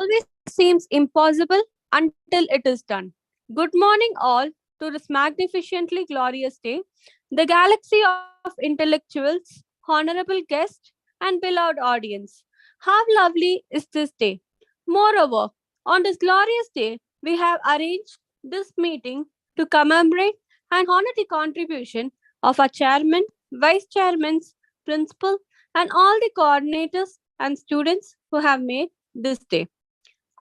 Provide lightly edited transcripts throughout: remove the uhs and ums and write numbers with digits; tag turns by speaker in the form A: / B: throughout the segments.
A: always seems impossible until it is done. Good morning, all, to this magnificently glorious day. The galaxy of intellectuals, honorable guests, and beloved audience. How lovely is this day! Moreover, on this glorious day, we have arranged this meeting to commemorate and honor the contribution of our chairman, vice chairmen, principal, and all the coordinators and students who have made this day.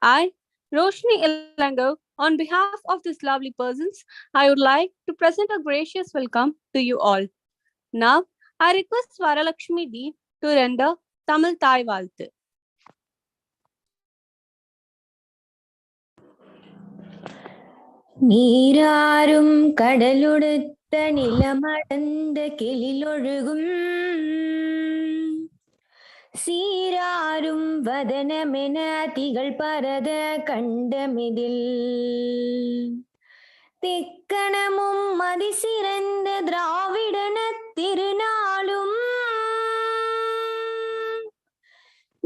A: I, Roshni Ilango, on behalf of these lovely persons, I would like to present a gracious welcome to you all. Now, I request Varalakshmi D to render Tamil Thai Valtu.
B: நீராறும் கடலுடுத்த நிலமடந்த கெளிலொழுகும் சீராரும் வதனமென திகழ் பரத கண்டமிதில் திக்கணமும் மதிசிறந்த திராவிடன திருநாளும்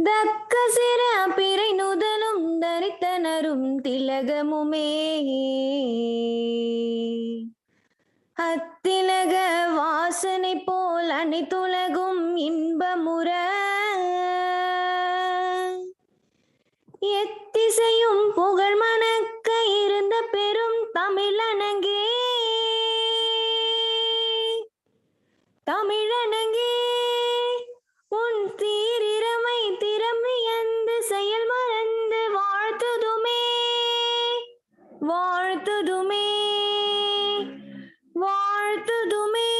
B: தக்க சிற பிறை நுதலும் தரித்தனரும் திலகமுமே அத்திலக வாசனை போல் அனைத்துலகும் இன்பமுற எத்திசையும் புகழ் மணக்க இருந்த பெரும் தமிழனங்கே தமிழனங்கே உன் தீரிரமை திறமையந்து செயல் மறந்து வாழ்த்துதுமே வாழ்த்துதுமே வாழ்த்துதுமே.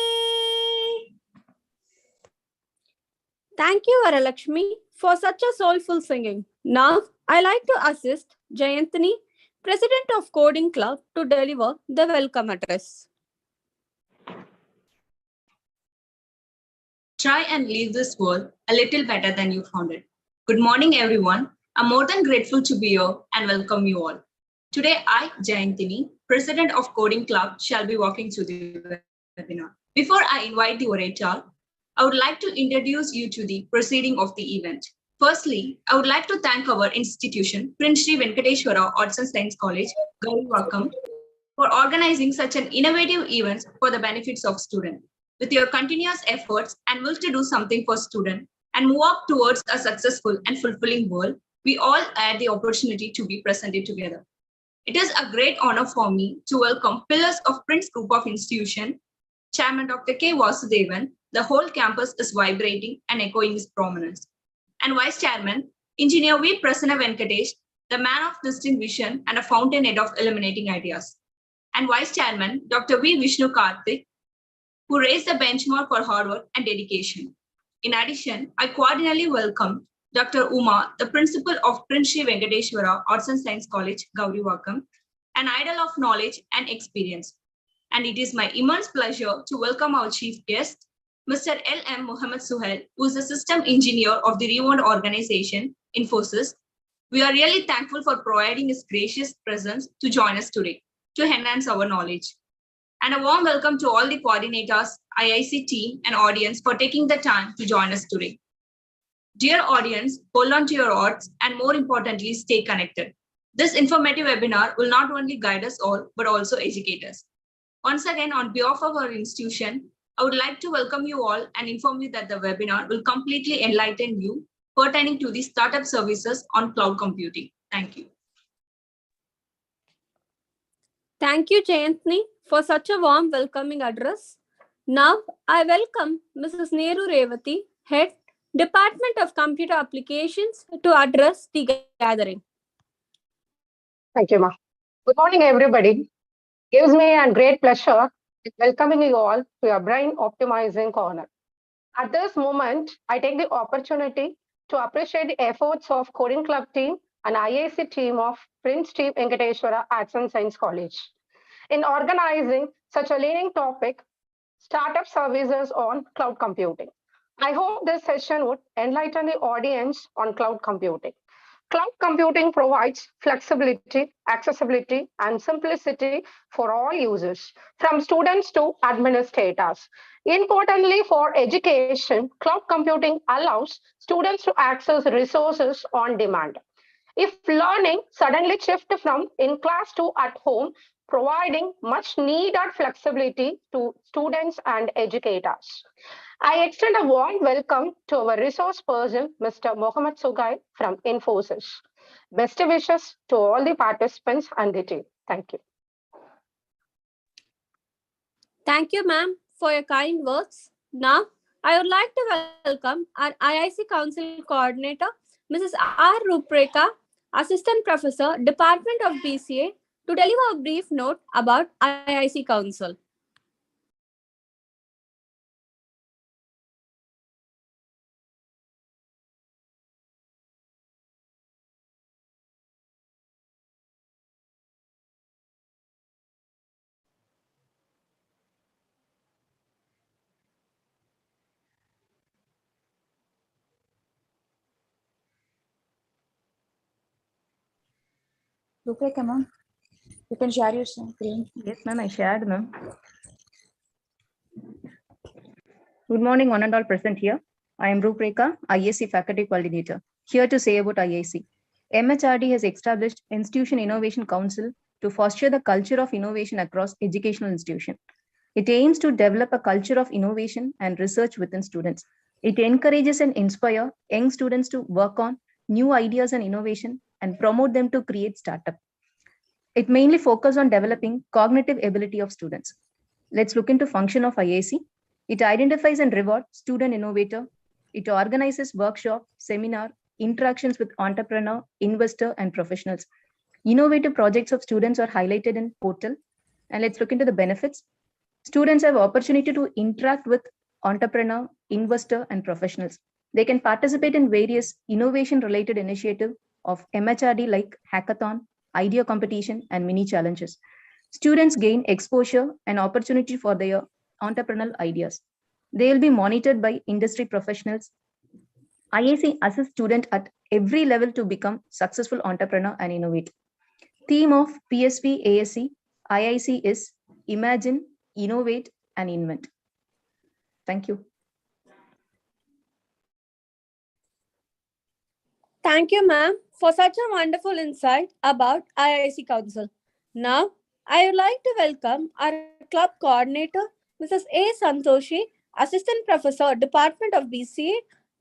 A: Thank you, Varalakshmi, for such a soulful singing. Now, I like to assist Jayantini, President of Coding Club, to deliver the welcome address.
C: Try and leave this world a little better than you found it. Good morning, everyone. I'm more than grateful to be here and welcome you all. Today, I, Jayantini, President of Coding Club, shall be walking through the webinar. Before I invite the orator, I would like to introduce you to the proceeding of the event. Firstly, I would like to thank our institution, Prince Sri Venkateshwara Arts and Science College, Gaurivakkam, for organizing such an innovative event for the benefits of students. With your continuous efforts and will to do something for students and move up towards a successful and fulfilling world, we all had the opportunity to be presented together. It is a great honor for me to welcome pillars of Prince Group of Institution, Chairman Dr. K. Vasudevan. The whole campus is vibrating and echoing his prominence. And Vice Chairman, Engineer V. Prasanna Venkatesh, the man of distinct vision and a fountainhead of illuminating ideas. And Vice Chairman, Dr. V. Vishnu Karthik, who raised the benchmark for hard work and dedication. In addition, I cordially welcome Dr. Uma, the principal of Prince Sri Venkateshwara Arts and Science College, Gaurivakkam, an idol of knowledge and experience. And it is my immense pleasure to welcome our chief guest, Mr. L. M. Muhammad Suhail, who is the system engineer of the remote organization, Infosys. We are really thankful for providing his gracious presence to join us today to enhance our knowledge. And a warm welcome to all the coordinators, IIC team, and audience for taking the time to join us today. Dear audience, hold on to your odds and more importantly, stay connected. This informative webinar will not only guide us all, but also educate us. Once again, on behalf of our institution, I would like to welcome you all and inform you that the webinar will completely enlighten you pertaining to the startup services on cloud computing. Thank you.
A: Thank you, Jayantini, for such a warm welcoming address. Now, I welcome Mrs. Neru Revati, Head, Department of Computer Applications, to address the gathering.
D: Thank you, Ma. Good morning, everybody. Gives me a great pleasure welcoming you all to your brain optimizing corner. At this moment, I take the opportunity to appreciate the efforts of Coding Club team and IIC team of Prince Sri Venkateshwara Arts and Science College in organizing such a leading topic, startup services on cloud computing. I hope this session would enlighten the audience on cloud computing. Cloud computing provides flexibility, accessibility, and simplicity for all users, from students to administrators. Importantly, for education, cloud computing allows students to access resources on demand. If learning suddenly shifts from in class to at home, providing much needed flexibility to students and educators. I extend a warm welcome to our resource person, Mr. Mohammed Sugai from Infosys. Best wishes to all the participants and the team. Thank you.
A: Thank you, ma'am, for your kind words. Now, I would like to welcome our IIC Council Coordinator, Mrs. R. Rupreka, Assistant Professor, Department of BCA, to deliver a brief note about IIC Council.
B: Rupreka, ma'am, you can share your screen.
E: Yes, ma'am, I shared, ma'am. Good morning, one and all present here. I am Rupreka, IIC Faculty Coordinator, here to say about IIC. MHRD has established Institution Innovation Council to foster the culture of innovation across educational institutions. It aims to develop a culture of innovation and research within students. It encourages and inspires young students to work on new ideas and innovation and promote them to create startup. It mainly focuses on developing cognitive ability of students. Let's look into function of IIC. It identifies and rewards student innovator. It organizes workshop, seminar, interactions with entrepreneur, investor, and professionals. Innovative projects of students are highlighted in portal. And let's look into the benefits. Students have opportunity to interact with entrepreneur, investor, and professionals. They can participate in various innovation-related initiatives of MHRD like hackathon, idea competition, and mini challenges. Students gain exposure and opportunity for their entrepreneurial ideas. They will be monitored by industry professionals. IIC assists students at every level to become successful entrepreneur and innovate. Theme of PSV ASC IIC is Imagine, Innovate, and Invent. Thank you.
A: Thank you, ma'am, for such a wonderful insight about IIC Council. Now, I would like to welcome our club coordinator, Mrs. A. Santoshi, Assistant Professor, Department of BCA,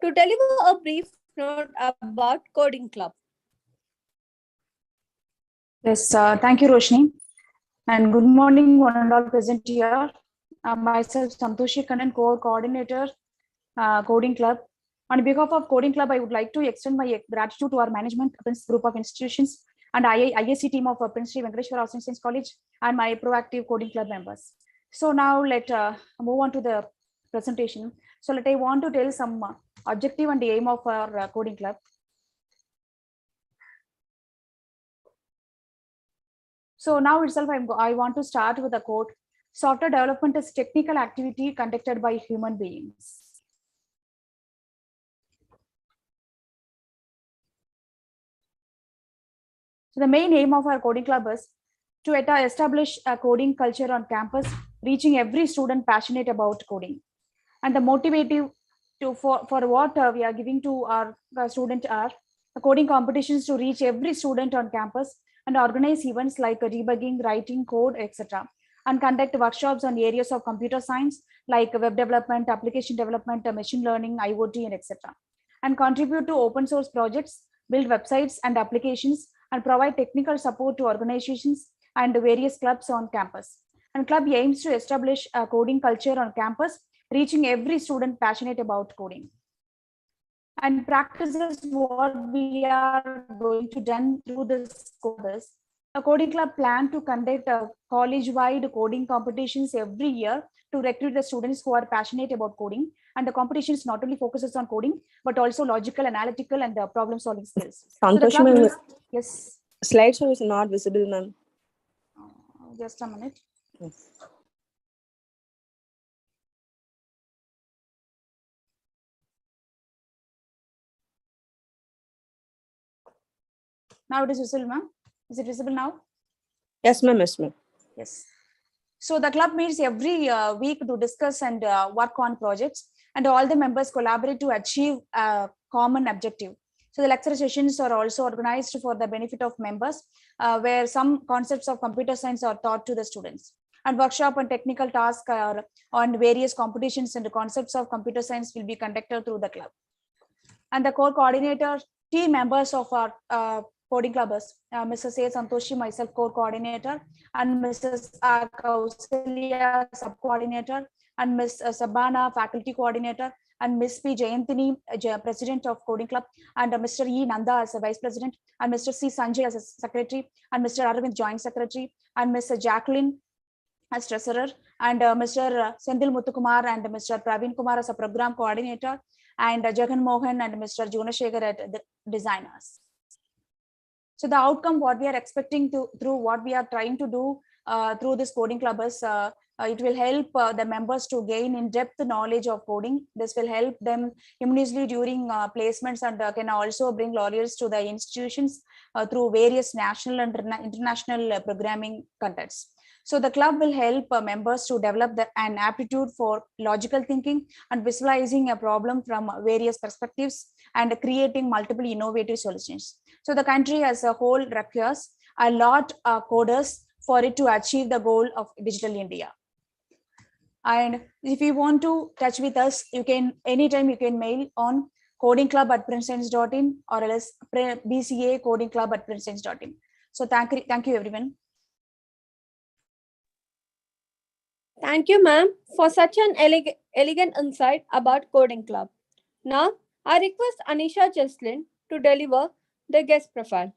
A: to deliver a brief note about Coding Club.
B: Yes, thank you, Roshni. And good morning, one and all present here. Myself, Santoshi Kannan, Coordinator, Coding Club. On behalf of Coding Club, I would like to extend my gratitude to our management group of institutions and IIC team of Prince Sri Venkateshwara Science College and my proactive Coding Club members. So now let move on to the presentation. So I want to tell some objective and the aim of our Coding Club. So now itself, I want to start with a quote. Software development is technical activity conducted by human beings. So the main aim of our Coding Club is to establish a coding culture on campus, reaching every student passionate about coding. And the motivative for what we are giving to our students are coding competitions to reach every student on campus and organize events like debugging, writing code, etc. And conduct workshops on areas of computer science like web development, application development, machine learning, IoT, and etc. And contribute to open source projects, build websites and applications, and provide technical support to organizations and various clubs on campus. And club aims to establish a coding culture on campus, reaching every student passionate about coding. And practices what we are going to done through this course. A Coding Club plan to conduct a college-wide coding competitions every year to recruit the students who are passionate about coding. And the competitions not only focuses on coding, but also logical, analytical, and problem-solving skills.
F: Santoshi,
B: So
F: ma'am,
B: yes.
F: slideshow is not visible, ma'am.
B: Just a minute.
F: Yes.
B: Now it is visible, ma'am. Is it visible now?
F: Yes, ma'am. Yes, ma'am.
B: Yes. So the club meets every week to discuss and work on projects, and all the members collaborate to achieve a common objective. So the lecture sessions are also organized for the benefit of members, where some concepts of computer science are taught to the students. And workshop and technical tasks on various competitions and the concepts of computer science will be conducted through the club. And the core coordinator team members of our coding clubbers, Mrs. A. Santoshi, myself, core coordinator, and Mrs. Kausalya, sub-coordinator, and Ms. Sabana, faculty coordinator, and Ms. P. Jayantini, president of coding club, and Mr. E. Nanda as a vice president, and Mr. C. Sanjay as a secretary, and Mr. Arvind joint secretary, and Ms. Jacqueline as treasurer, and Mr. Sendil Muthukumar and Mr. Praveen Kumar as a program coordinator, and Jagan Mohan and Mr. Junashekhar at the designers. So the outcome, what we are expecting to through what we are trying to do through this coding club is it will help the members to gain in-depth knowledge of coding. This will help them immensely during placements, and can also bring lawyers to the institutions through various national and international programming contents. So the club will help members to develop an aptitude for logical thinking and visualizing a problem from various perspectives and creating multiple innovative solutions. So the country as a whole requires a lot of coders for it to achieve the goal of digital India. And if you want to touch with us, you can anytime you can mail on codingclub@princeton.in or else BCA codingclub@princeton.in. So thank you everyone.
A: Thank you, ma'am, for such an elegant insight about Coding Club. Now, I request Anisha Cheslin to deliver the guest profile.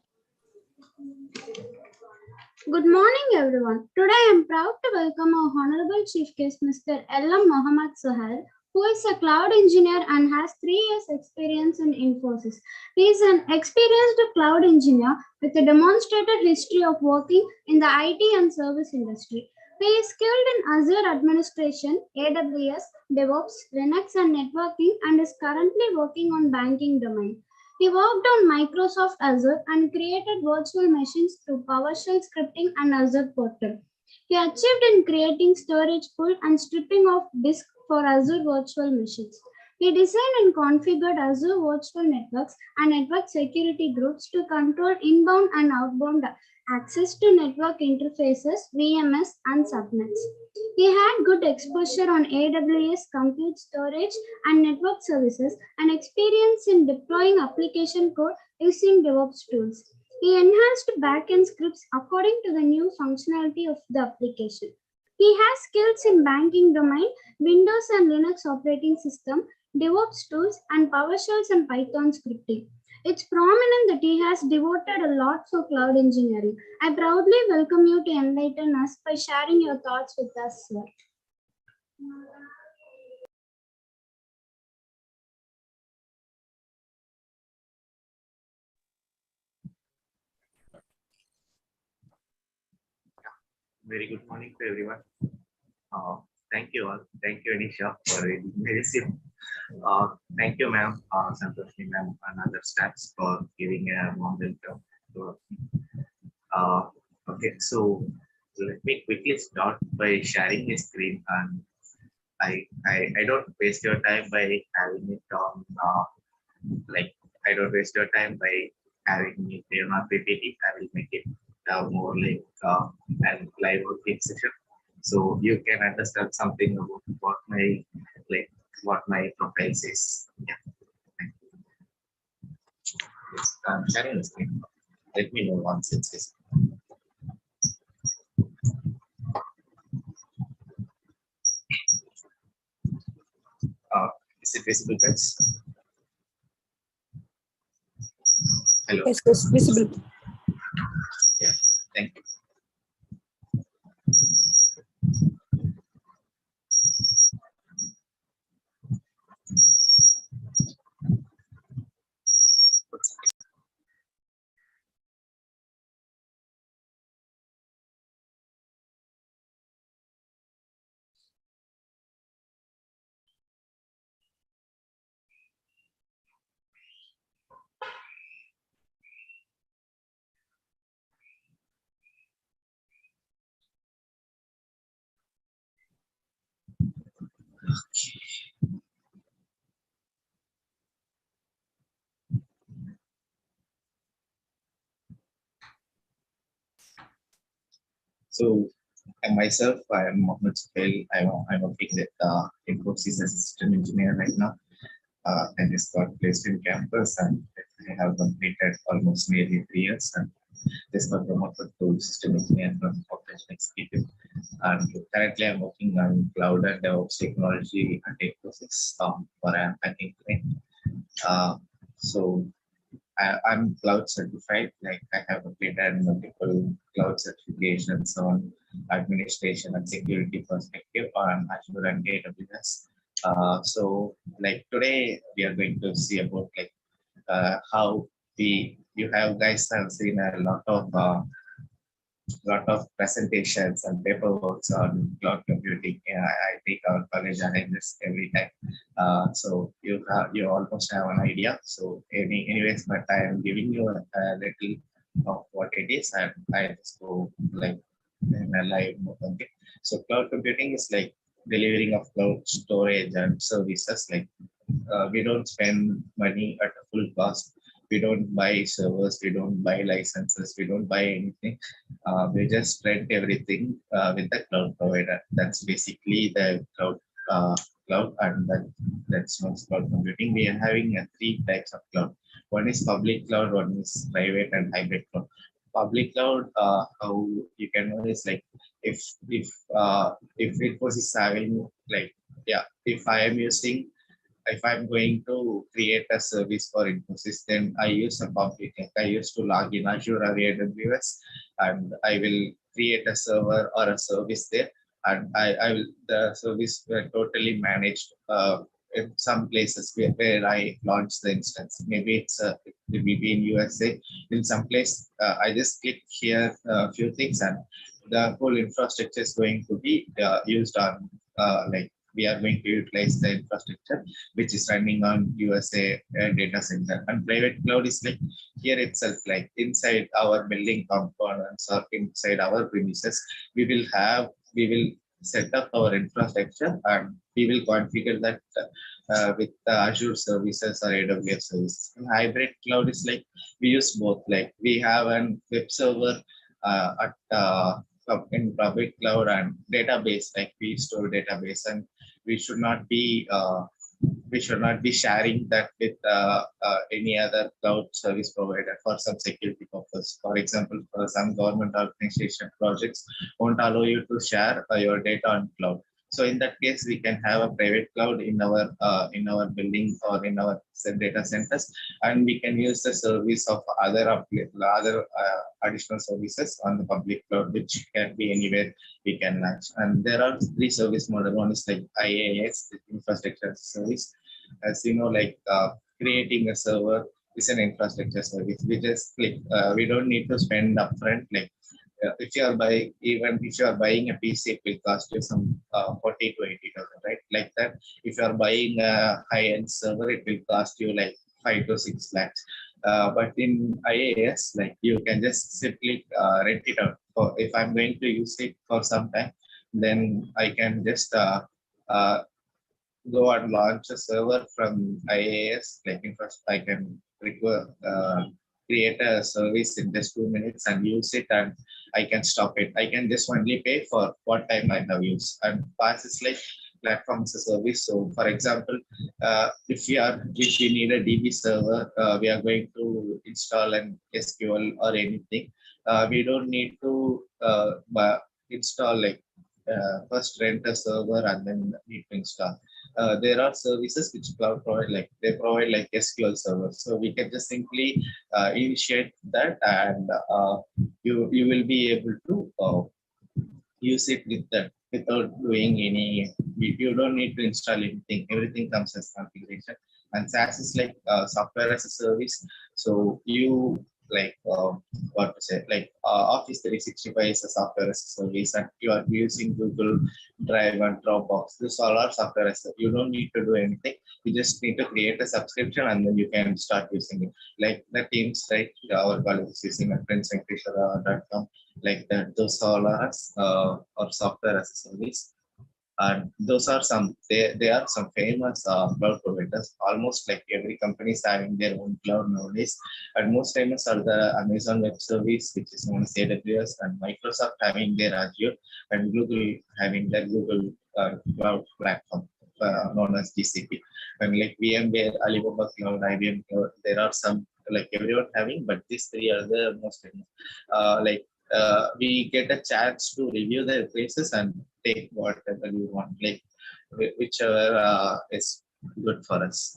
G: Good morning, everyone. Today I am proud to welcome our Honorable Chief Guest, Mr. L.M. Mohammad Sohail, who is a cloud engineer and has 3 years experience in Infosys. He is an experienced cloud engineer with a demonstrated history of working in the IT and service industry. He is skilled in Azure administration, AWS, DevOps, Linux, and networking, and is currently working on banking domain. He worked on Microsoft Azure and created virtual machines through PowerShell scripting and Azure Portal. He achieved in creating storage pool and stripping off disk for Azure virtual machines. He designed and configured Azure virtual networks and network security groups to control inbound and outbound access to network interfaces, VMS, and subnets. He had good exposure on AWS compute storage and network services and experience in deploying application code using DevOps tools. He enhanced backend scripts according to the new functionality of the application. He has skills in banking domain, Windows and Linux operating system, DevOps tools, and PowerShells and Python scripting. It's prominent that he has devoted a lot for cloud engineering. I proudly welcome you to enlighten us by sharing your thoughts with us, sir.
H: Very good morning to everyone. Thank you all. Thank you, Anisha, for reading the resume. Thank you, ma'am, Santoshi, ma'am, and other staffs for giving a warm welcome to okay, so let me quickly start by sharing the screen, and I don't waste your time by having it on like I don't waste your time by having it on a PPT. I will make it more like and live working session, so you can understand something about what my profile says. Yeah. Thank you. Yes, I'm sharing the screen. Let me know once it says. Is it visible, guys? Hello.
F: Yes, yes, visible.
H: Yeah. Thank you. So and myself, I am Mohammed Suhail. I'm working with Infosys as a system engineer right now. I just got placed in campus and I have completed almost nearly 3 years and just got promoted to system engineer from operation executive. And currently I'm working on cloud and DevOps technology and Infosys for an hacking client. So I'm cloud certified, like I have completed multiple cloud certifications on administration and security perspective on Azure and AWS. So like today we are going to see about like how you have guys have seen a lot of presentations and paperwork on cloud computing. Yeah, I think our college arranges every time. So you almost have an idea. So anyways, but I am giving you a little of what it is, and I just go like in a live mode. Okay. So cloud computing is like delivering of cloud storage and services. Like we don't spend money at a full cost. We don't buy servers, we don't buy licenses, we don't buy anything. We just rent everything with the cloud provider. That's basically the cloud, and that's not cloud computing. We are having three types of cloud. One is public cloud, one is private and hybrid cloud. Public cloud, how you can know is like if if if it was having like yeah, if I am using if I'm going to create a service for Infosys, then I use a public. I used to log in Azure or AWS, and I will create a server or a service there, and I will the service were totally managed. In some places where I launch the instance, maybe it may be in USA. In some place, I just click here a few things, and the whole infrastructure is going to be used on like we are going to utilize the infrastructure which is running on USA data center. And private cloud is like here itself, like inside our building components or inside our premises, we will set up our infrastructure and we will configure that with the Azure services or AWS services. And hybrid cloud is like we use both. Like we have an web server at in public cloud and database, like we store database, and we should not be sharing that with any other cloud service provider for some security purpose. For example, for some government organization projects won't allow you to share your data on cloud. So in that case, we can have a private cloud in our building or in our data centers, and we can use the service of other additional services on the public cloud, which can be anywhere we can launch. And there are three service model. One is like IaaS, infrastructure as a service. As you know, like creating a server is an infrastructure service. We just click. We don't need to spend upfront. Like if you are buying, even if you are buying a PC, it will cost you some 40 to 80,000, right? Like that. If you are buying a high-end server, it will cost you like 5 to 6 lakhs. But in IaaS, like you can just simply rent it out. For if I'm going to use it for some time, then I can just uh, go and launch a server from IaaS. Like first, I can create a service in just 2 minutes and use it, and I can stop it. I can just only pay for what time I have used. And PaaS is like platform as a service. So, for example, if we need a DB server, we are going to install an SQL or anything. We don't need to install like first rent a server and then need to install. There are services which cloud provide, like they provide like SQL servers. So we can just simply initiate that, and you will be able to use it with that without doing any. You don't need to install anything. Everything comes as configuration. And SaaS is like software as a service. So you like what to say, like Office 365 is a software as a service, and you are using Google Drive and Dropbox. This all are software as a, you don't need to do anything. You just need to create a subscription and then you can start using it. Like the Teams, right? Our college is using a friendsventura.com, like that. Those all are software as a service. And those are some, they are some famous cloud providers. Almost like every company is having their own cloud nowadays. And most famous are the Amazon Web Service, which is known as AWS, and Microsoft having their Azure, and Google having their Google cloud platform known as GCP. And like VMware, Alibaba Cloud, IBM Cloud, there are some like everyone having, but these three are the most famous. We get a chance to review the places and take whatever you want, like whichever is good for us.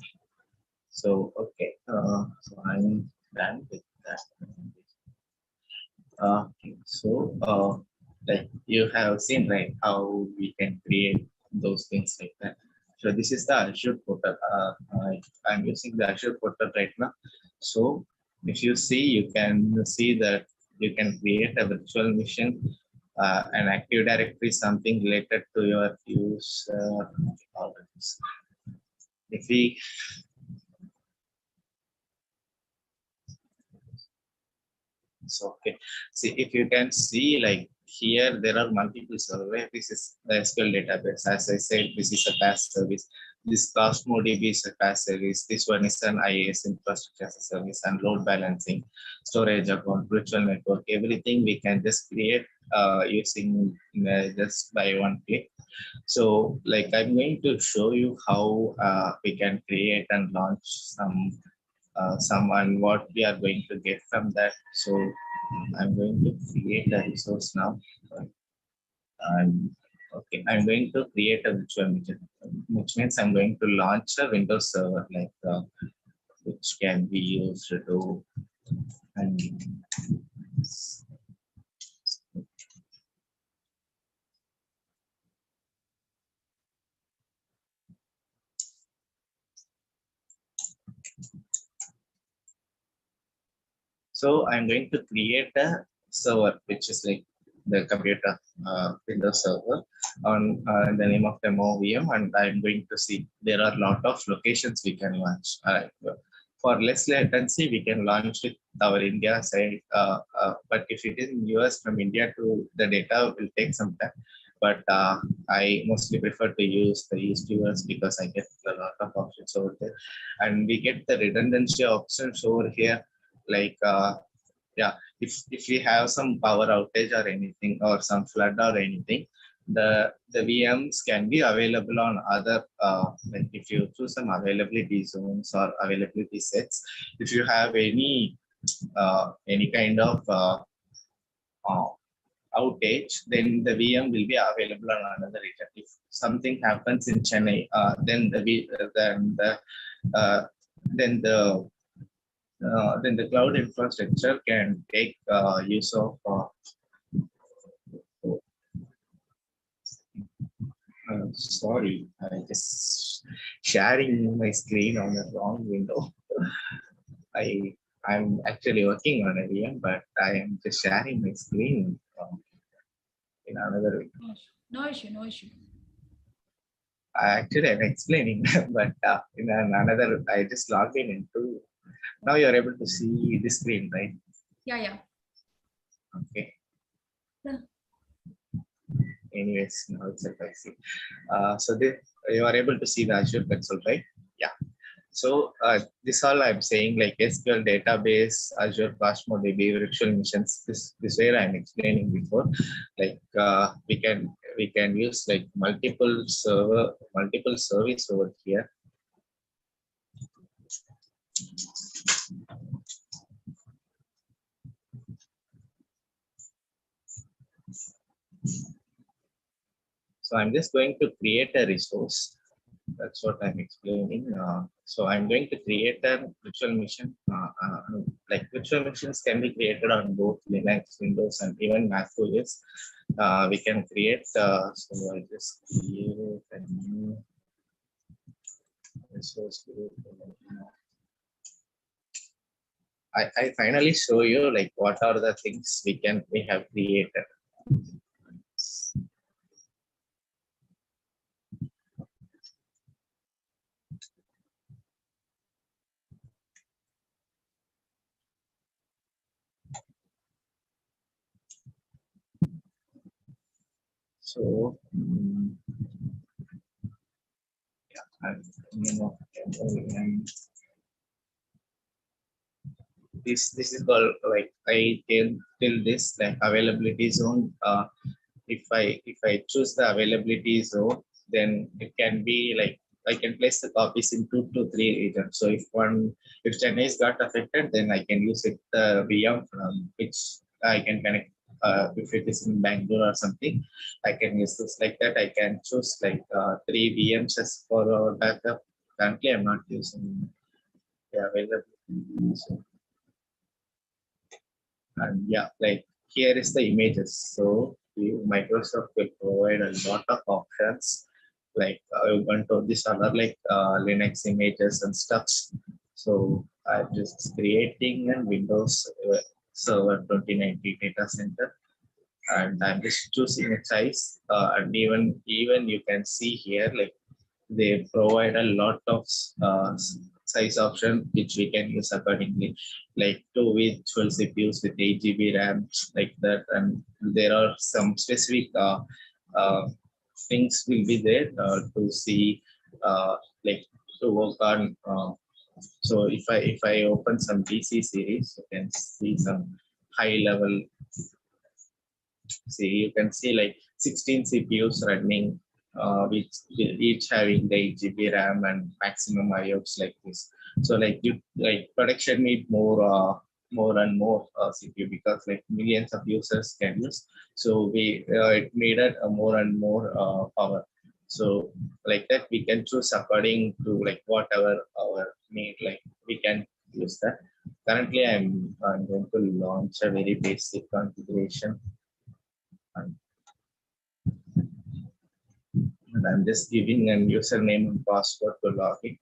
H: So okay, so I'm done with that. Okay, so like you have seen, right, how we can create those things like that. So this is the Azure portal. I'm using the Azure portal right now. So if you see, you can see that you can create a virtual machine, an Active Directory, something related to your use. If we So okay, see, if you can see, like here there are multiple servers. This is the SQL database. As I said, this is a PaaS service. This CosmoDB is a PaaS service. This one is an IaaS, infrastructure as a service, and load balancing, storage account, virtual network. Everything we can just create using just by one click. So like I'm going to show you how we can create and launch someone, what we are going to get from that. So I'm going to create a resource now. And okay, I'm going to create a virtual machine, which means I'm going to launch a Windows server, like which can be used to and so I'm going to create a server, which is like the computer Windows server on the name of demo VM, and I'm going to see there are a lot of locations we can launch. For less latency, we can launch with our India side, but if it is in US, from India to the data will take some time. But I mostly prefer to use the East US because I get a lot of options over there, and we get the redundancy options over here, like yeah, if we have some power outage or anything, or some flood or anything, the VMs can be available on other like if you choose some availability zones or availability sets. If you have any kind of uh, outage, then the VM will be available on another region. If something happens in Chennai, then uh, then the then the cloud infrastructure can take use of sorry, I just sharing my screen on the wrong window. I I'm actually working on a VM, but I am just sharing my screen in another window.
B: No issue, no issue.
H: Actually, I'm explaining, but in another, I just logged in into. Now you're able to see the screen, right?
B: Yeah.
H: Okay.
B: Yeah.
H: Anyways, now it's I see. So you are able to see the Azure console, right? Yeah. So this all I'm saying, like SQL database, Azure CosmoDB, virtual machines. This where I'm explaining before. Like we can use like multiple service over here. So I'm just going to create a resource. That's what I'm explaining. So I'm going to create a virtual machine. Like virtual machines can be created on both Linux, Windows, and even Mac OS. We can create. So I just create a new resource group. I finally show you like what are the things we have created. So name of this is called like I tell this like availability zone. If I choose the availability zone, then it can be like I can place the copies in 2 to 3 regions. So if Chennai's got affected, then I can use it VM from which I can connect. If it is in Bangalore or something, I can use this like that. I can choose like 3 VMs as for our backup. Currently, I'm not using the availability. So, and yeah, like here is the images. So Microsoft will provide a lot of options like Ubuntu, these are like Linux images and stuff. So I'm just creating a Windows Server 2090 data center, and I'm just choosing a size. And even you can see here like they provide a lot of size option which we can use accordingly, like 2 CPUs with 8 GB RAM, like that. And there are some specific uh, things will be there to see, like to work on. So if I open some DC series, you can see some high level. See, you can see like 16 CPUs running, which each having the 8 GB RAM and maximum IOs like this. So like you like production need more and more CPU because like millions of users can use. So we it made it more and more power. So like that we can choose according to like whatever our need. Like we can use that. Currently, I'm going to launch a very basic configuration. And I'm just giving a username and password to log in.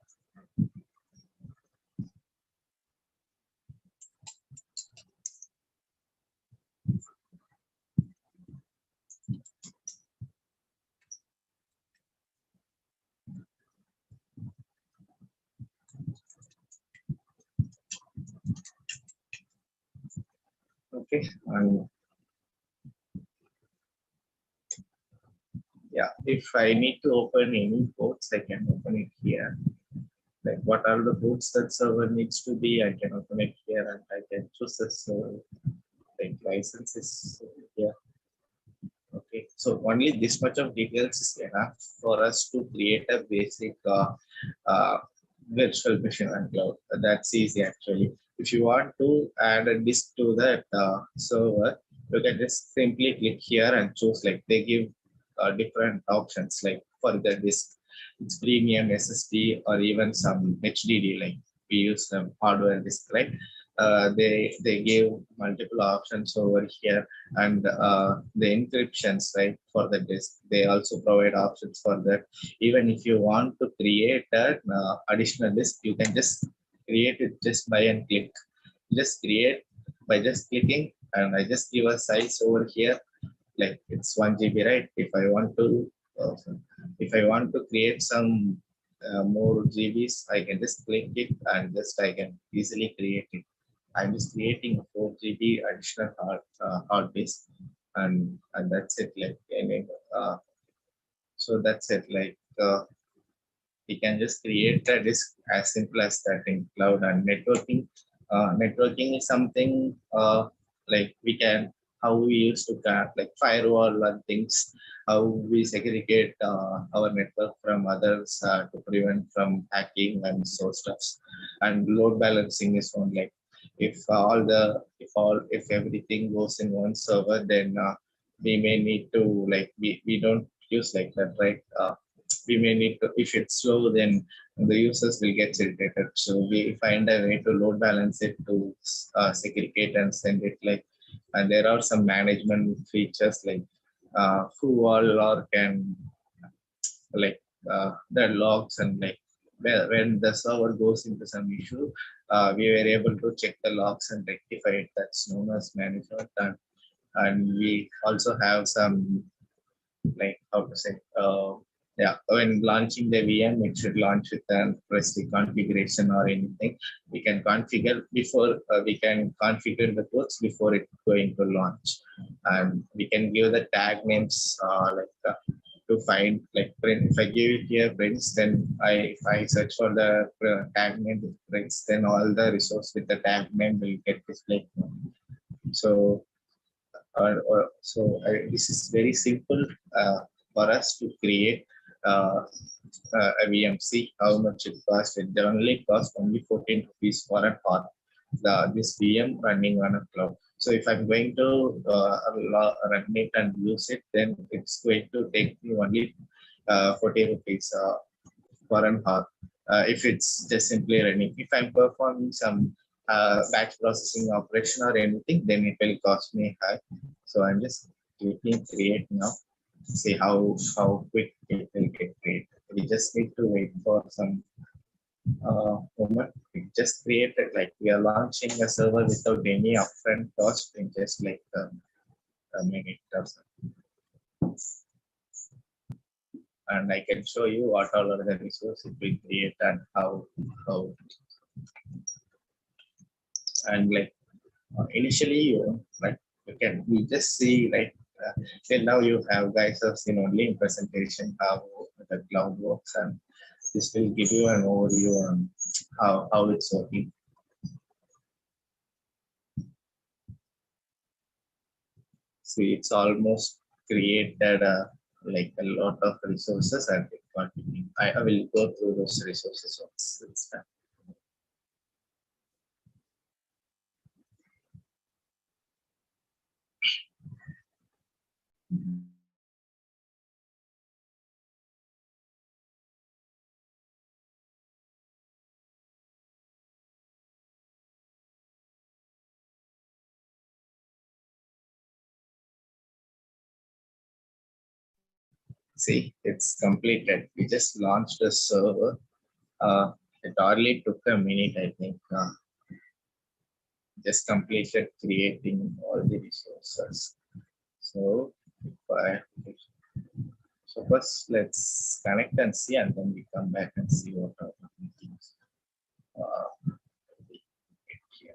H: Okay, and yeah, if I need to open any ports, I can open it here. Like what are the ports that server needs to be, I can open it here and I can choose this like licenses here. Okay, so only this much of details is enough for us to create a basic uh, virtual machine and cloud. That's easy actually. If you want to add a disk to that server, you can just simply click here and choose, like they give different options like for the disk. It's premium SSD or even some HDD, like we use some hardware disk, right? They give multiple options over here, and the encryptions, right, for the disk. They also provide options for that. Even if you want to create an additional disk, you can just create it just by and click. Just create by just clicking, and I just give a size over here, like it's 1 GB, right? Uh, if I want to create some more GBs, I can just click it and just I can easily create it. I'm just creating a 4 GB additional hard disk, and that's it. Like so that's it. Like we can just create a disk as simple as that in cloud. And networking. Networking is something like we can how we used to like firewall and things, how we segregate our network from others to prevent from hacking and so stuffs. And load balancing is one, like if everything goes in one server, then we may need to like we don't use like that, right? We may need to, if it's slow, then the users will get irritated. So we find a way to load balance it to segregate and send it, like. And there are some management features like who all or can like the logs, and like when the server goes into some issue, we were able to check the logs and rectify it. That's known as management. And we also have some, like how to say, yeah, when launching the VM, it should launch with an restrict configuration or anything. We can configure before we can configure the ports before it going to launch, and we can give the tag names like to find like print. If I give it here prints, then if I search for the tag name with prints, then all the resource with the tag name will get displayed. So this is very simple for us to create a VMC. How much it costs? It generally costs only 14 rupees for a part. This VM running on a cloud. So if I'm going to run it and use it, then it's going to take me only 40 rupees for an hour. If it's just simply running, if I'm performing some batch processing operation or anything, then it will cost me high. So I'm just clicking create now. See how quick it will get created. We just need to wait for some moment. We just created, like we are launching a server without any upfront cost in just like a minute or so. And I can show you what all are the resources we create and how and like initially like we just see like till now you have guys have seen only in presentation how the cloud works, and this will give you an overview on how it's working. See, it's almost created like a lot of resources, and I will go through those resources once it's done. See, it's completed. We just launched the server. It hardly took a minute, I think. Just completed creating all the resources. So, so first let's connect and see, and then we come back and see what are the meetings. Here.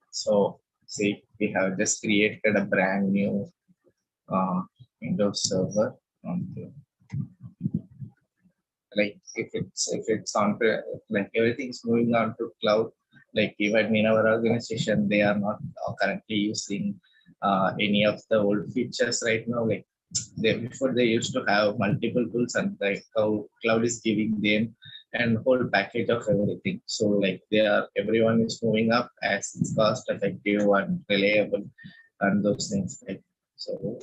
H: So see, we have just created a brand new Windows server on the, like if it's on like everything's moving on to cloud. Like even in our organization, they are not currently using any of the old features right now. Like before they used to have multiple tools, and like how cloud is giving them and whole package of everything. So like everyone is moving up as it's cost effective and reliable and those things. Like so.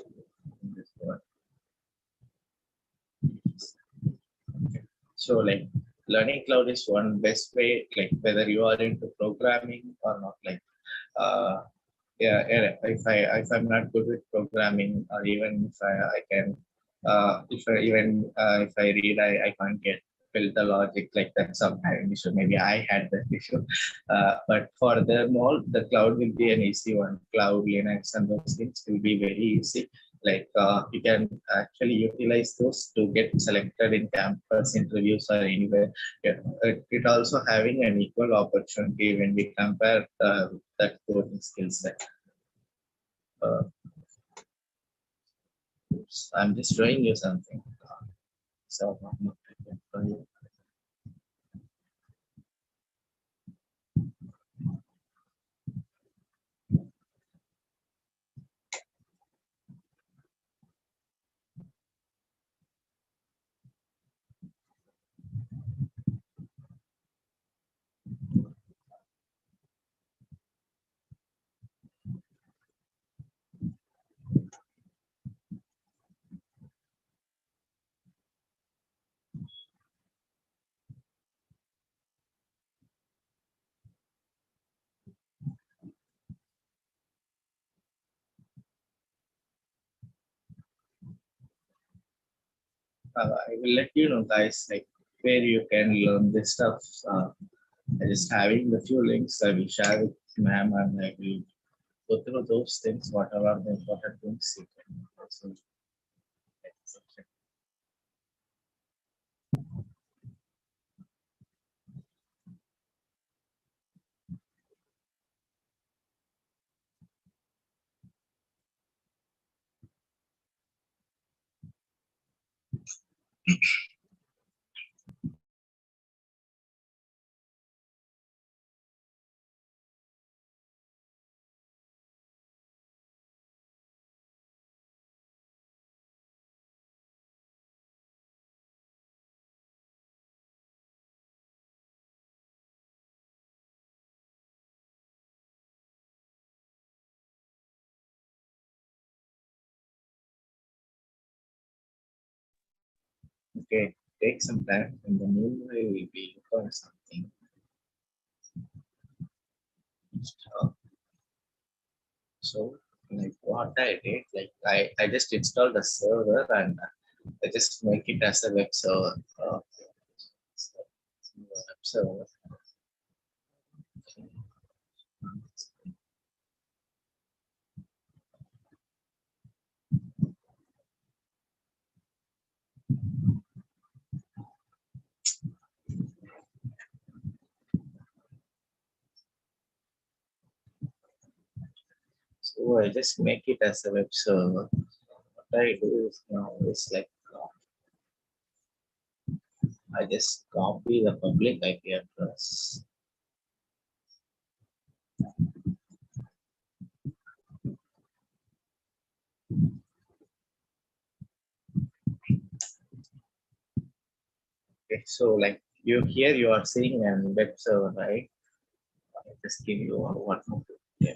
H: So like learning cloud is one best way, like whether you are into programming or not. Like yeah, if I'm not good with programming, or even if I can if I read, I can't get build the logic, like that sometimes issue. Maybe I had that issue. But for them all, the cloud will be an easy one. Cloud, Linux, and those things will be very easy. Like you can actually utilize those to get selected in campus interviews or anywhere. Yeah, it also having an equal opportunity when we compare that coding skill set. I'm just showing you something. So I will let you know, guys, like where you can learn this stuff. I just having the few links I will share with ma'am, and I will go through those things, whatever the important things you can also get subject. Okay, take some time. In the meanwhile, we'll be looking for something. Uh, So, like what I did, like I just installed a server and I just make it as a web server. Web server. So I just make it as a web server. What I do is now is like I just copy the public IP address. Okay, so like you are seeing a web server, right? I just give you one more. Yeah.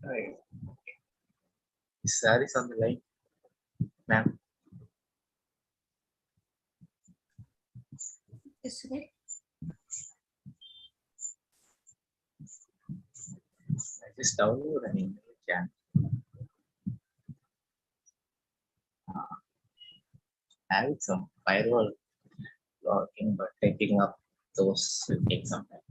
H: Right. Is that is on the line, ma'am?
G: Yes, sir.
H: I just download an email can have some firewall logging, but taking up those will take some time.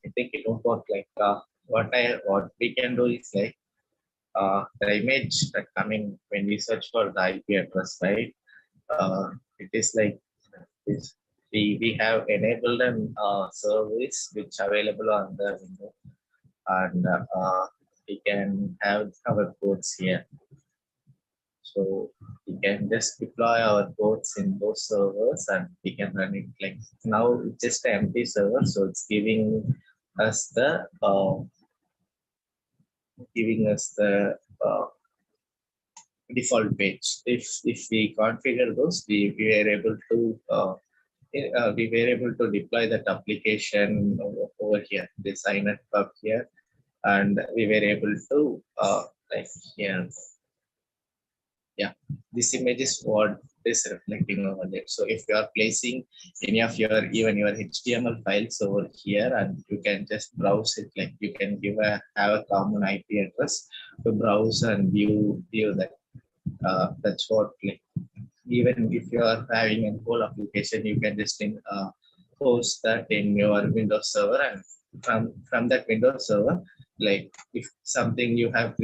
H: I think it won't work like what we can do is like the image that coming when we search for the IP address, right? It is like this. We have enabled an service which available on the window, and we can have our codes here. So we can just deploy our codes in those servers and we can run it like now it's just an empty server. So it's us the giving us the default page. If we configure those, we were able to we were able to deploy that application over here, design it up here, and we were able to like here. Yeah, this image is what is reflecting over there. So if you are placing any of your even your HTML files over here, and you can just browse it, like you can have a common IP address to browse and view that. That's what, like, even if you are having a whole application, you can just host that in your Windows server, and from that Windows server, like if something you have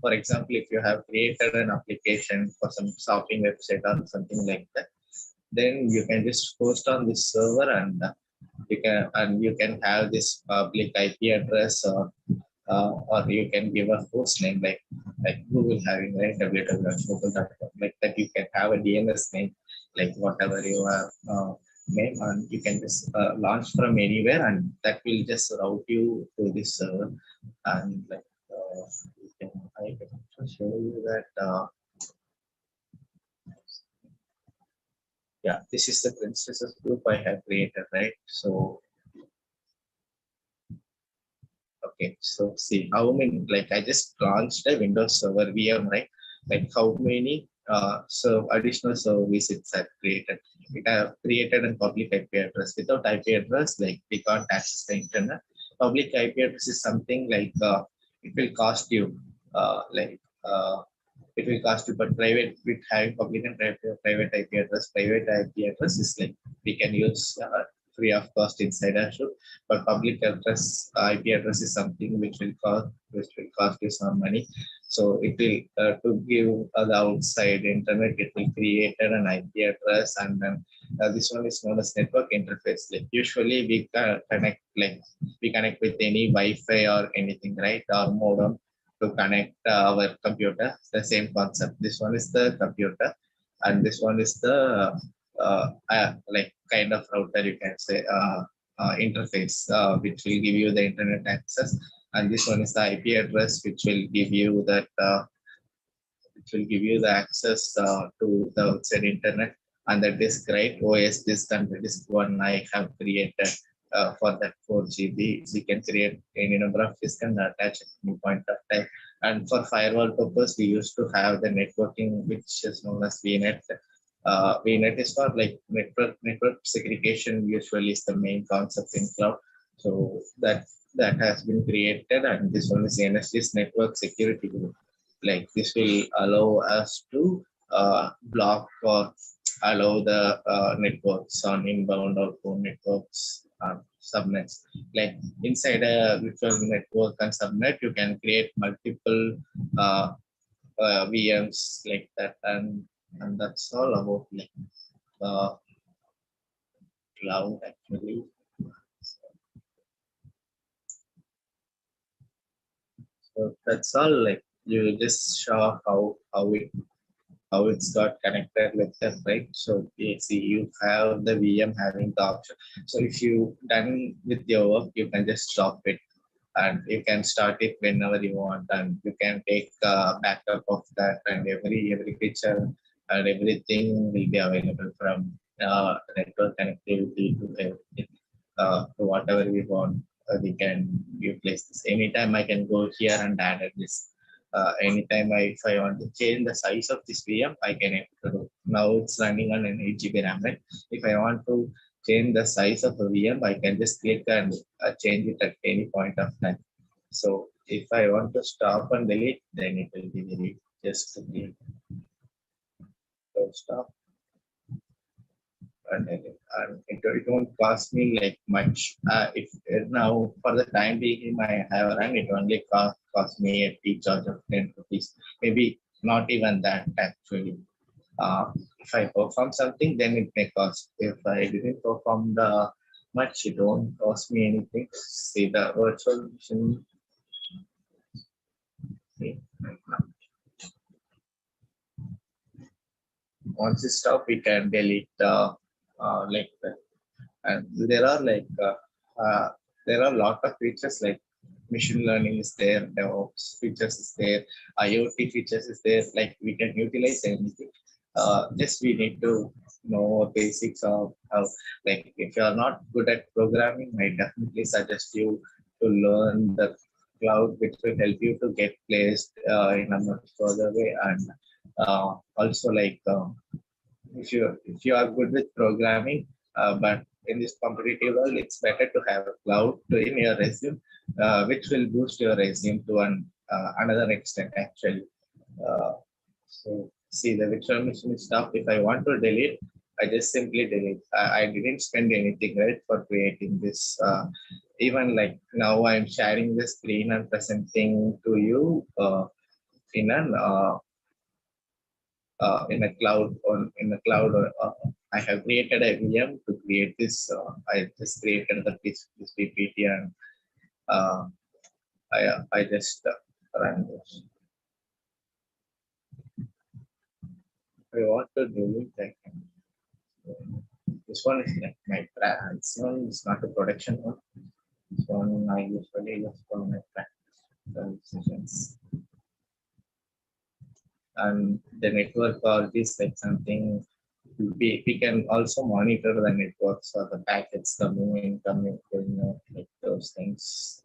H: for example, if you have created an application for some shopping website or something like that, then you can just host on this server, and you can have this public IP address, or you can give a host name like Google having, right, www.google.com, like that. You can have a DNS name, like whatever you have name, and you can just launch from anywhere, and that will just route you to this server. And like I can also show you that. Yeah, this is the princesses group I have created, right? So okay, so see how many, like I just launched a Windows Server VM, right? Like how many additional service it's created. It have created a public IP address. Without IP address, like we can't access the internet. Public IP address is something like it will cost you like it will cost you, but private, with having public and private IP address, private IP address is like we can use free of cost inside Azure, but public address IP address is something which will cost you some money. So it will to give the outside internet, it will create an IP address, and then this one is known as network interface. Like usually we connect with any Wi-Fi or anything, right, or modem to connect our computer. The same concept. This one is the computer, and this one is the like kind of router, you can say, interface, which will give you the internet access. And this one is the IP address, which will give you the access to the outside internet. And the disk, right, OS disk, and the disk one I have created for that 4 GB. So you can create any number of disk and attach at any point of time. And for firewall purpose, we used to have the networking, which is known as VNet. VNet is for like network segregation. Usually is the main concept in cloud. So that has been created, and this one is NSG's network security group. Like this will allow us to block or allow the networks on inbound or phone networks, subnets. Like inside a virtual network and subnet, you can create multiple VMs like that, and that's all about like cloud actually. So that's all. Like you just show how it's got connected with that, right? So you see, you have the VM having the option. So if you done with your work, you can just stop it, and you can start it whenever you want, and you can take backup of that, and every feature and everything will be available from network connectivity to everything, to whatever we want. We can replace this anytime. I can go here and add this. Anytime if I want to change the size of this VM, I can do. Now it's running on an 8 GB RAM, right? If I want to change the size of a VM, I can just click and change it at any point of time. So if I want to stop and delete, then it will be very just delete. So stop and delete. And it won't cost me like much. If now for the time being I have run, it only cost me a fee charge of 10 rupees. Maybe not even that actually. If I perform something, then it may cost. If I didn't perform the much, it won't cost me anything. See the virtual machine. Once it stop, we can delete like that. And there are there are a lot of features like machine learning is there, DevOps features is there, IoT features is there. Like we can utilize anything. Just we need to know basics of how. Like if you are not good at programming, I definitely suggest you to learn the cloud, which will help you to get placed in a much further way. And also like if you are good with programming, but in this competitive world, it's better to have a cloud in your resume, which will boost your resume to another extent actually. Uh, so see the virtual machine stuff. If I want to delete, I just simply delete. I didn't spend anything right for creating this. Even like now, I'm sharing the screen and presenting to you in an in a cloud on in a cloud. I have created a VM to create this. I just created this PPT and uh, I just ran this. I want to delete that. This one is like my this one is not a production one. This one I usually use for my practice sessions. And the network or this like something we can also monitor the networks or the packets coming in, coming, going out, like those things.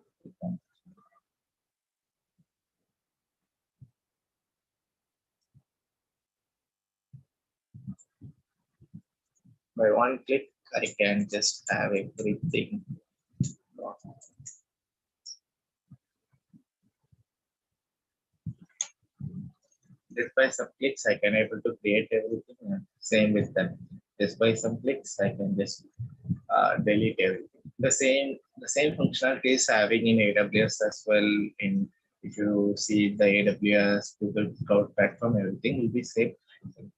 H: By one click, I can just have everything. Just by some clicks, I can able to create everything. And same with them. Just by some clicks, I can just delete everything. The same functionality is having in AWS as well. In if you see the AWS, Google Cloud Platform, everything will be same.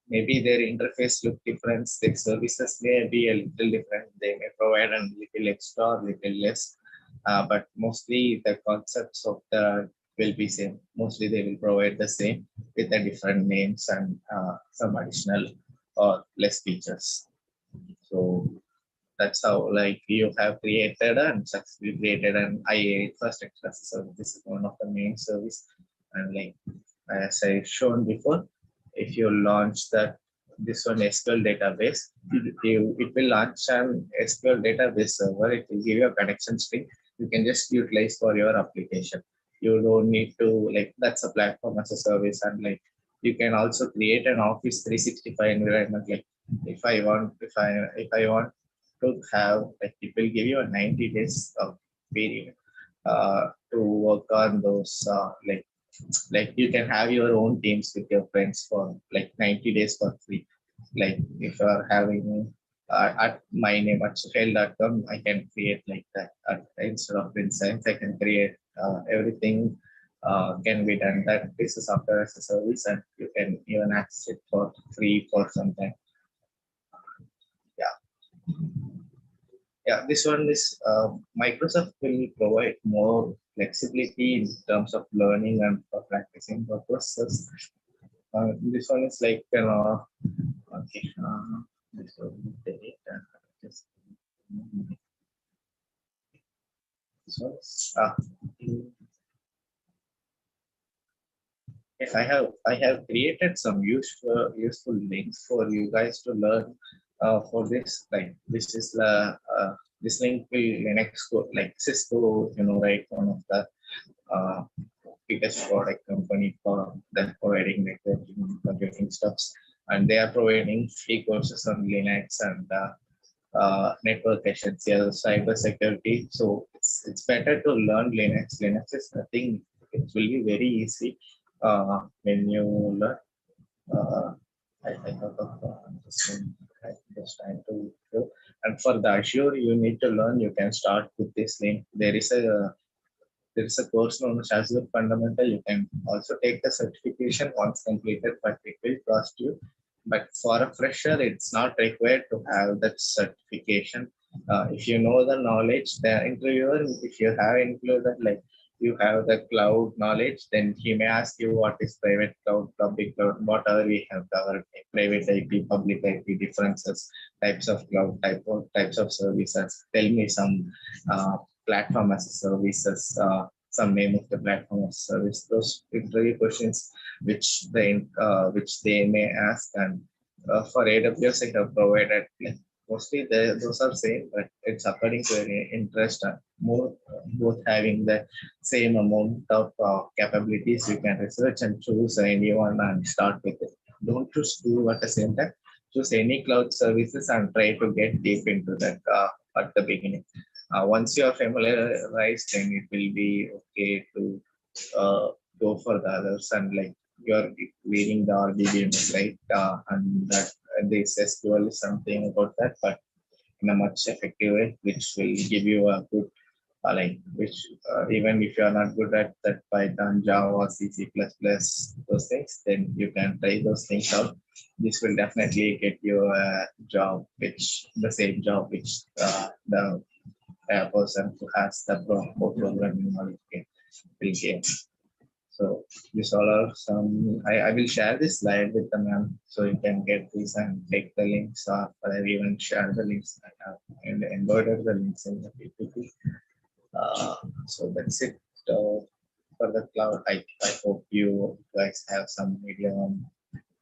H: Maybe their interface look different. Their services may be a little different. They may provide a little extra, or little less. But mostly the concepts of the will be same. Mostly they will provide the same with the different names and some additional or less features. So that's how like you have created and successfully created an IA infrastructure as a service. This is one of the main service. And like as I shown before, if you launch that this one SQL database, it will launch an SQL database server. It will give you a connection string. You can just utilize for your application. You don't need to like that's a platform as a service, and like you can also create an Office 365 environment. Like if I want to have like it will give you a 90 days of period to work on those like you can have your own teams with your friends for like 90 days for free. Like if you are having at my name at Suhail.com, I can create like that. Instead of insights, I can create everything can be done. That this is software as a service, and you can even access it for free for some time. Yeah. Yeah, this one is Microsoft will provide more flexibility in terms of learning and for practicing purposes. This one is like okay, this one delete just this one. Yes, I have created some useful links for you guys to learn for this. Like this is the this link will Linux code like Cisco, right? One of the uh, biggest product company for that providing networking computing stuffs, and they are providing free courses on Linux and network efficiency, cyber security. So it's better to learn Linux. Linux is nothing. It will be very easy when you learn. Uh, I thought of just trying to show. And for the Azure, you need to learn. You can start with this link. There is a course known as Azure Fundamental. You can also take the certification once completed, but it will cost you. But for a fresher, it's not required to have that certification. If you know the knowledge, the interviewer, if you have included like you have the cloud knowledge, then he may ask you what is private cloud, public cloud, whatever we have covered, like private IP, public IP differences, types of cloud, types of services. Tell me some platform as a services, some name of the platform as service. Those interview questions which they may ask, and for AWS I have provided like mostly those are same, but it's according to your interest and more both having the same amount of capabilities. You can research and choose anyone and start with it. Don't choose two at the same time. choose any cloud services and try to get deep into that at the beginning. Once you are familiarized, then it will be okay to go for the others, and like you're reading the RDBMS, right? And that this SQL is something about that, but in a much effective way, which will give you a good like which even if you are not good at that Python, Java, C, C++, those things, then you can try those things out. This will definitely get you a job, which the same job which the person who has the programming knowledge will get. So this all are some. I will share this slide with the ma'am so you can get this and take the links, or I will even share the links I have and embroider the links in the PPT. So that's it for the cloud. I hope you guys have some idea on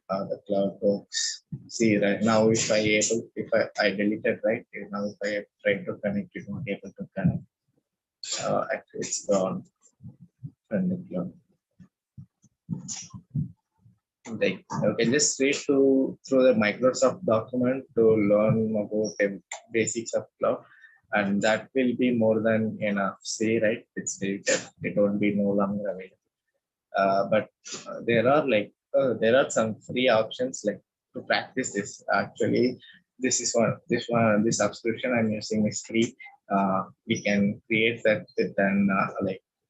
H: the cloud works. See right now, if I deleted right now, if I try to connect, it's not able to connect. Actually, it's gone from the cloud. Like you can just read through the Microsoft document to learn about the basics of cloud, and that will be more than enough. See, right? It's deleted. It won't be no longer available. But there are some free options like to practice this. Actually, this subscription I'm using is free. We can create that with an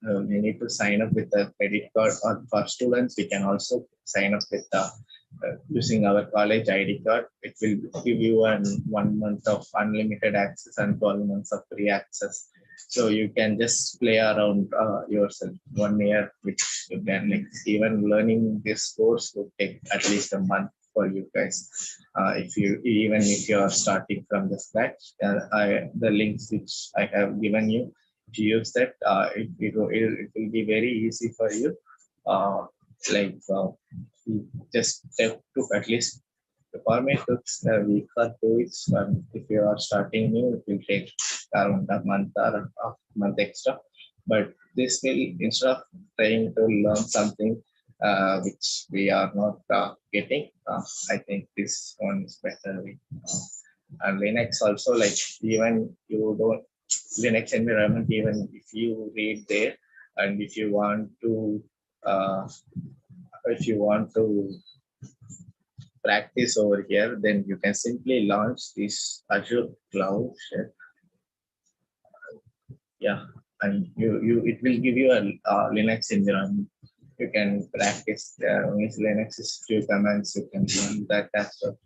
H: we need to sign up with a credit card, or for students we can also sign up with using our college ID card. It will give you 1 month of unlimited access and 12 months of free access. So you can just play around yourself 1 year, which you can like even learning this course will take at least a month for you guys. If you are starting from the scratch, the links which I have given you, to use that, it will be very easy for you. Like just take to at least for me, it took a week or 2 weeks. If you are starting new, it will take around a month or a month extra. But this will, instead of trying to learn something which we are not getting, I think this one is better. And Linux also, like even you don't Linux environment, even if you read there, and uh, if you want to practice over here, then you can simply launch this Azure Cloud Shell. Yeah, and it will give you a Linux environment. You can practice with Linux is few commands you can run that as well.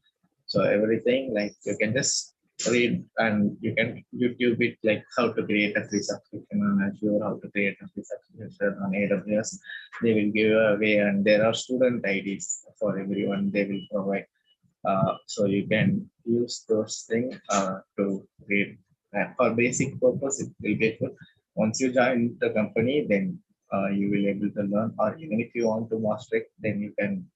H: So everything like you can just read, and you can YouTube it like how to create a free subscription on Azure, how to create a free subscription on AWS. They will give you away, and there are student IDs for everyone. They will provide. So you can use those things to read. For basic purpose, it will be good. Once you join the company, then you will able to learn. Or even if you want to master it, then you can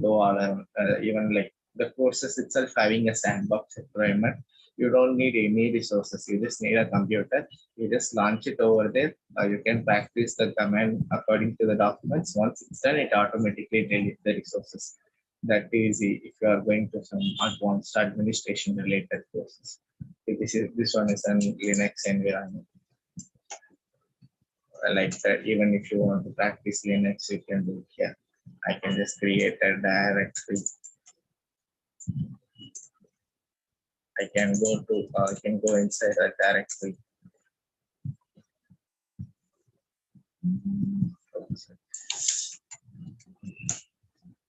H: go on even like the courses itself having a sandbox environment. You don't need any resources. You just need a computer. You just launch it over there. You can practice the command according to the documents. Once it's done, it automatically deletes the resources. That easy if you are going to some advanced administration related courses. This one is an Linux environment. Like that, even if you want to practice Linux, you can do it here. I can just create a directory. I can go inside a directory.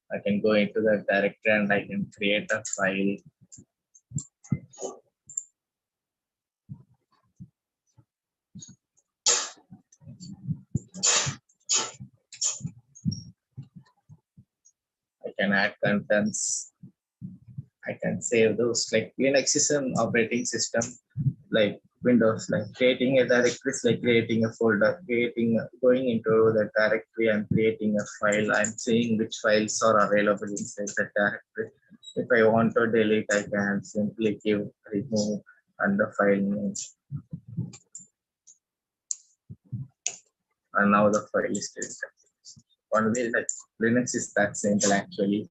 H: I can go into the directory and I can create a file. I can add contents. I can save those. Like Linux is an operating system, like Windows. Like creating a directory is like creating a folder, going into the directory and creating a file. I'm seeing which files are available inside the directory. If I want to delete, I can simply give remove and the file name. And now the file is deleted. Only like Linux is that simple actually.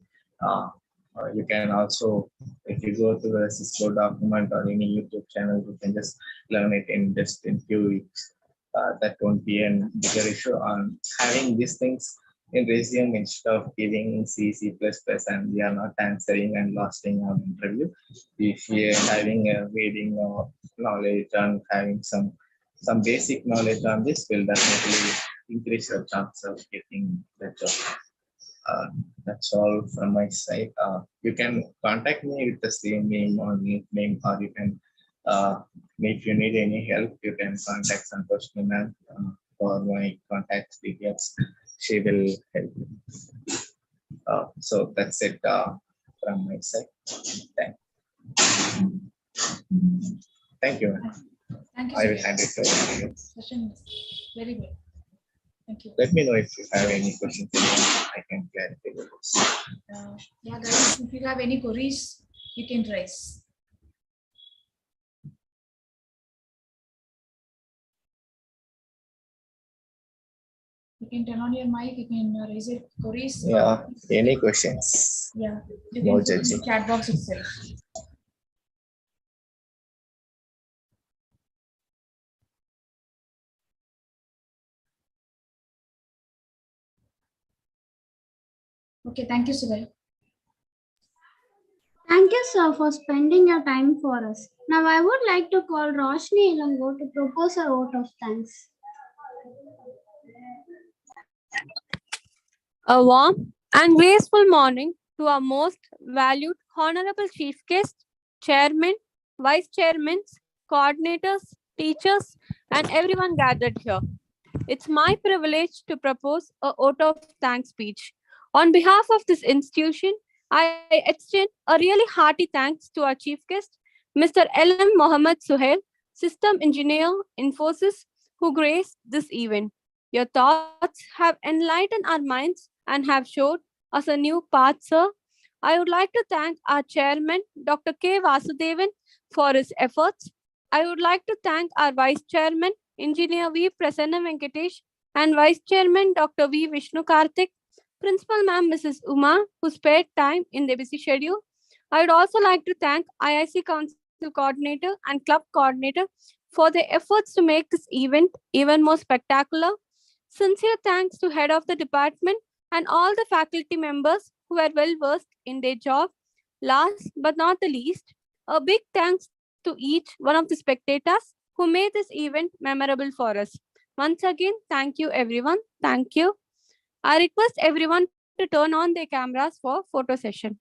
H: You can also, if you go to the Cisco document or any YouTube channel, you can just learn it in just in few weeks. That won't be a bigger issue on having these things in resume instead of giving C, C++, and we are not answering and losing on interview. If you are having a reading or knowledge and having some basic knowledge on this will definitely increase your chance of getting the job. That's all from my side. You can contact me with the same name or nickname, or you can, if you need any help, you can contact Santoshni ma'am for my contact details. She will help you. So that's it from my side. Thank you, ma'am.
B: Thank you,
H: I will
B: sir.
H: hand it over to you.
B: Session is very good. Thank you.
H: Let me know if you have any questions. I can clarify those.
B: Yeah, guys, if you have any queries, you can raise. You can turn on your mic, you can raise your queries.
H: Yeah, any questions?
B: Yeah, you
H: No
B: can put in the
H: judging.
B: chat box itself. Okay, thank you, Subhay.
G: Thank you, sir, for spending your time for us. Now, I would like to call Roshni Ilango to propose a vote of thanks.
A: A warm and graceful morning to our most valued Honorable Chief Guest, Chairman, Vice Chairmen, coordinators, teachers, and everyone gathered here. It's my privilege to propose a vote of thanks speech. On behalf of this institution, I extend a really hearty thanks to our Chief Guest, Mr. L.M. Mohammed Suhail, System Engineer, Infosys, who graced this event. Your thoughts have enlightened our minds and have showed us a new path, sir. I would like to thank our chairman, Dr. K. Vasudevan, for his efforts. I would like to thank our vice chairman, Engineer V. Prasanna Venkatesh, and Vice Chairman Dr. V. Vishnu Karthik, Principal Ma'am Mrs. Uma, who spared time in their busy schedule. I would also like to thank IIC Council Coordinator and Club Coordinator for their efforts to make this event even more spectacular. Sincere thanks to Head of the Department and all the faculty members who were well versed in their job. Last but not the least, a big thanks to each one of the spectators who made this event memorable for us. Once again, thank you everyone. Thank you. I request everyone to turn on their cameras for photo session.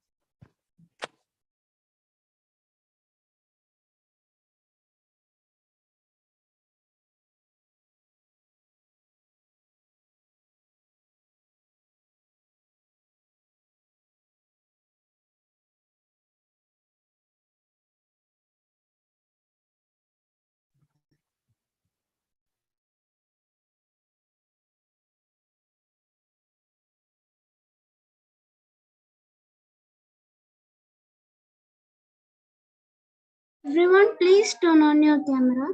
G: Everyone, please turn on your camera.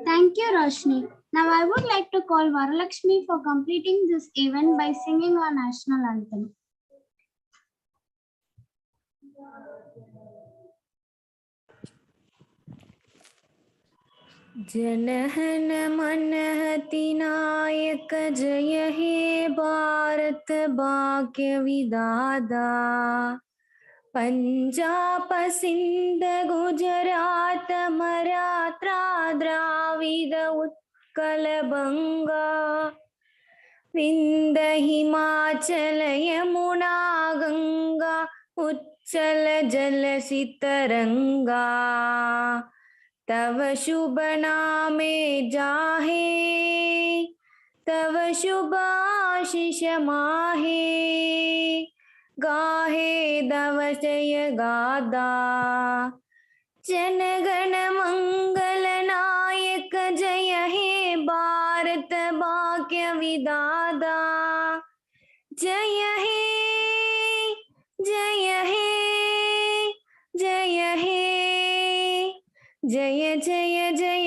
G: Thank you, Roshni. Now I would like to call Varalakshmi for completing this event by singing our national anthem.
I: जनहन मनहति नायक जय हे भारत भाग्य विधाता पंजाब सिंध गुजरात मराठा द्राविड उत्कल बंगा विंध्य हिमाचल यमुना गंगा उच्चल जल सितरंगा तव शुभ नामे जाहे तव शुभ आशीष माहे गाहे तव जय गादा जनगण मंगल नायक जय हे भारत भाग्य विदाता जय हे जय हे जय हे जय जय जय